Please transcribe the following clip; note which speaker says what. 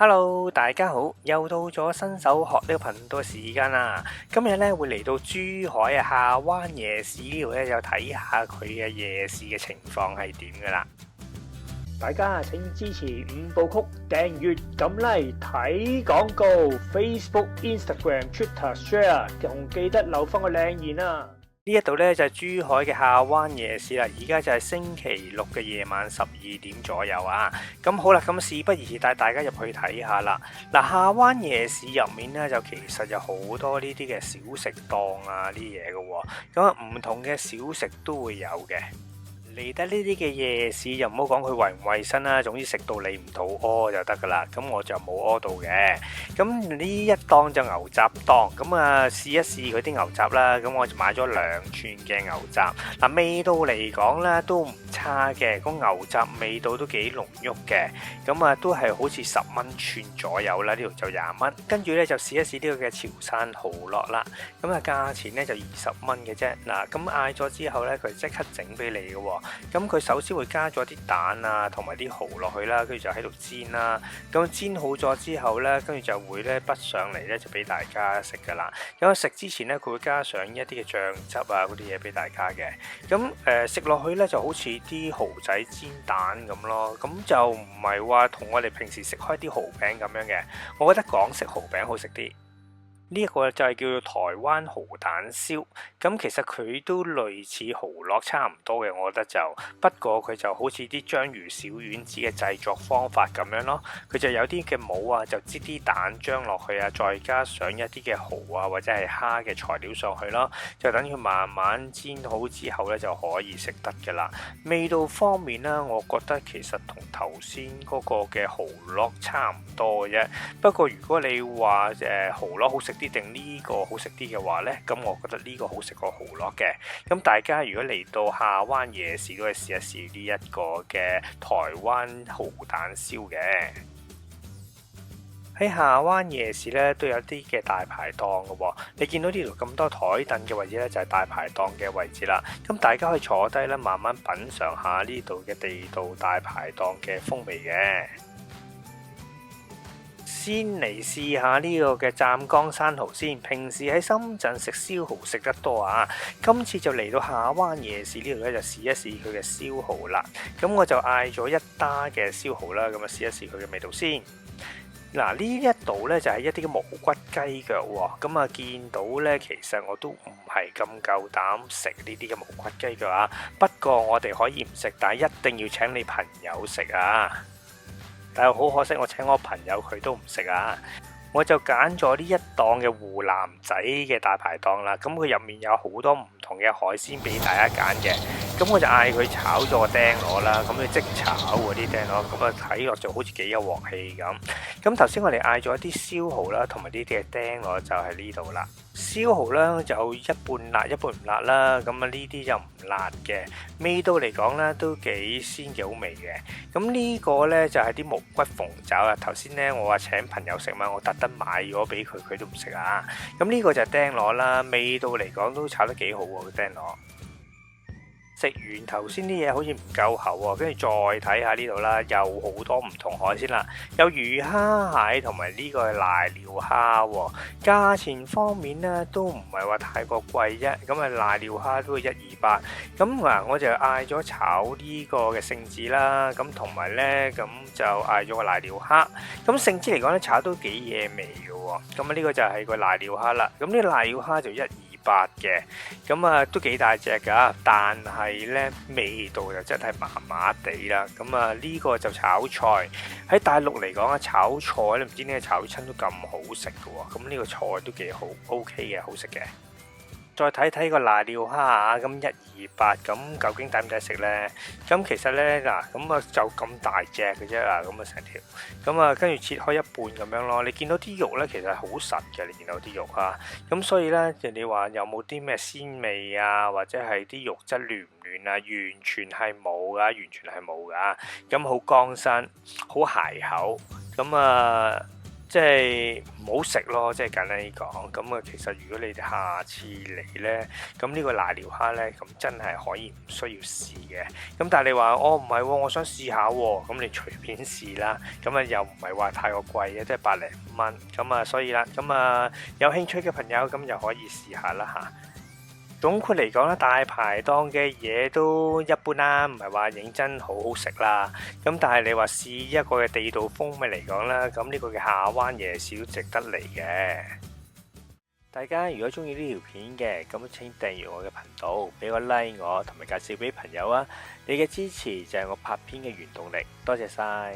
Speaker 1: Hello，大家好，又到咗新手學呢個頻道嘅時間啦。今日咧會嚟到珠海下灣夜市呢度咧，就睇下佢嘅夜市嘅情況係點噶啦。大家請支持五部曲、訂閱、撳 like、睇廣告、Facebook、Instagram、Twitter、Share，仲記得留翻個靚言啊！呢一度咧就係珠海嘅下灣夜市啦，而家就係星期六嘅夜晚12點左右啊。咁好啦，咁事不宜遲，帶大家入去睇下啦。嗱，下灣夜市入面咧就其實有好多呢啲嘅小食檔啊，啲嘢嘅喎。咁啊，唔同嘅小食都會有嘅。嚟得呢啲嘅夜市就唔好講佢衛唔衛生啦，總之食到你唔肚屙就得噶啦。咁我就冇屙到嘅。咁呢一檔就牛雜檔，咁啊試一試佢啲牛雜啦。咁我就買咗2寸嘅牛雜。嗱，味道嚟講咧都唔差嘅，個牛雜味道都幾濃郁嘅。咁啊都係好似10蚊寸左右啦，呢度就20蚊。跟住咧就試一試呢個嘅潮汕蠔烙啦。咁啊價錢咧就20蚊嘅啫。嗱，咁嗌咗之後咧，佢即刻整俾你嘅喎。咁佢首先會加咗啲蛋啊，同埋啲蠔落去啦，跟住就喺度煎啦。咁煎好咗之後咧，跟住就會咧畢上嚟咧，就俾大家食噶啦。咁食之前咧，佢會加上一啲嘅醬汁啊，嗰啲嘢俾大家嘅。咁食落去咧，就好似啲蠔仔煎蛋咁咯。咁就唔係話同我哋平時食開啲蠔餅咁樣嘅。我覺得港式蠔餅好食啲。呢一個就係叫做台灣蠔蛋燒，咁其實佢都類似蠔烙差唔多嘅，我覺得就不過佢就好似啲章魚小丸子嘅製作方法咁樣咯，佢就有啲嘅模啊，就擠啲蛋漿落去啊，再加上一啲嘅蠔啊或者係蝦嘅材料上去咯，就等佢慢慢煎好之後咧就可以食得㗎啦。味道方面咧，我覺得其實同頭先嗰個嘅蠔烙差唔多嘅啫，不過如果你話蠔烙好食定呢個好食啲嘅話呢，咁我覺得呢個好食過蠔烙嘅。咁大家如果嚟到下灣夜市都可以試一試呢一個嘅台灣蠔蛋燒嘅。喺下灣夜市呢，都有啲嘅大排檔嘅喎。你見到呢度咁多台凳嘅位置呢，就係大排檔嘅位置啦。咁大家可以坐低呢，慢慢品嚐下呢度嘅地道大排檔嘅風味嘅。先嚟試下呢個嘅湛江生蠔先。平時喺深圳食燒蠔食得多啊，今次就嚟到下灣夜市呢度咧，就試一試佢嘅燒蠔啦。咁我就嗌咗1打嘅燒蠔啦，咁啊試一試佢嘅味道先。嗱，呢一度呢就係一啲嘅無骨雞腳喎。咁啊見到呢，其實我都唔係咁夠膽食呢啲嘅無骨雞腳啊。不過我哋可以唔食，但係一定要請你朋友食啊。但係好可惜，我請我朋友佢都唔食啊！我就揀咗呢一檔嘅湖南仔嘅大排檔啦。咁佢入面有好多唔同嘅海鮮俾大家揀嘅。咁我就嗌佢炒咗個釘螺啦。咁佢即炒嗰啲釘螺，咁啊睇落就好似幾有鑊氣咁。咁頭先我哋嗌咗一啲燒蠔啦，同埋呢啲嘅釘螺就喺呢度啦。燒蠔咧就一半辣一半唔辣啦，咁啊呢啲就唔辣嘅，味道嚟講咧都幾鮮幾好味嘅。咁呢個咧就係啲無骨鳳爪啊。頭先咧我話請朋友食嘛，我特登買咗俾佢，佢都唔食啊。咁呢個就係釘螺啦，味道嚟講都炒得幾好喎，個釘螺。食完頭先啲嘢好似唔夠喉喎，跟住再睇下呢度啦，有好多唔同海鮮啦，有魚蝦蟹同埋呢個瀨尿蝦喎。價錢方面呢都唔係話太過貴啫，咁啊瀨尿蝦都係128。咁嗱我就嗌咗炒呢個嘅聖子啦，咁同埋呢咁就嗌咗個瀨尿蝦。咁聖子嚟講呢炒都幾惹味嘅喎，咁啊呢個就係個瀨尿蝦啦。咁呢瀨尿蝦就128嘅，咁啊都幾大隻噶，但係呢味道就真係麻麻地啦。咁啊呢個就炒菜，喺大陸嚟講啊炒菜咧唔知點解炒親都咁好食嘅喎。咁呢個菜都幾好 OK 嘅，好食嘅。再睇睇個瀨尿蝦啊，咁128，咁究竟抵唔抵食呢？咁其實呢，嗱，咁啊就咁大隻嘅啫啊，咁啊成條，咁啊跟住切開一半咁樣咯。你見到啲肉呢，其實係好實嘅，你見到啲肉啊，咁所以呢，人哋話有冇啲咩鮮味啊，或者係啲肉質嫩唔嫩啊，完全係冇噶，完全係冇噶，咁好乾身，好鞋口，咁啊〜即係唔好食咯，即係簡單啲講。咁啊，其實如果你哋下次嚟呢，咁呢個瀨尿蝦呢，咁真係可以唔需要試嘅。咁但係你話唔係喎，我想試下喎，咁你隨便試啦。咁啊又唔係話太過貴嘅，即係百零蚊。咁啊，所以啦，咁啊有興趣嘅朋友咁又可以試下啦嚇。總括嚟講咧，大排檔嘅嘢都一般啦，唔係話認真好好食啦。咁但係你話試一個嘅地道風味嚟講啦，咁呢個嘅下灣夜市都值得嚟嘅。大家如果中意呢條片嘅，咁請訂閱我嘅頻道，俾個 like 我，同埋介紹俾朋友啊！你嘅支持就係我拍片嘅原動力，多謝晒。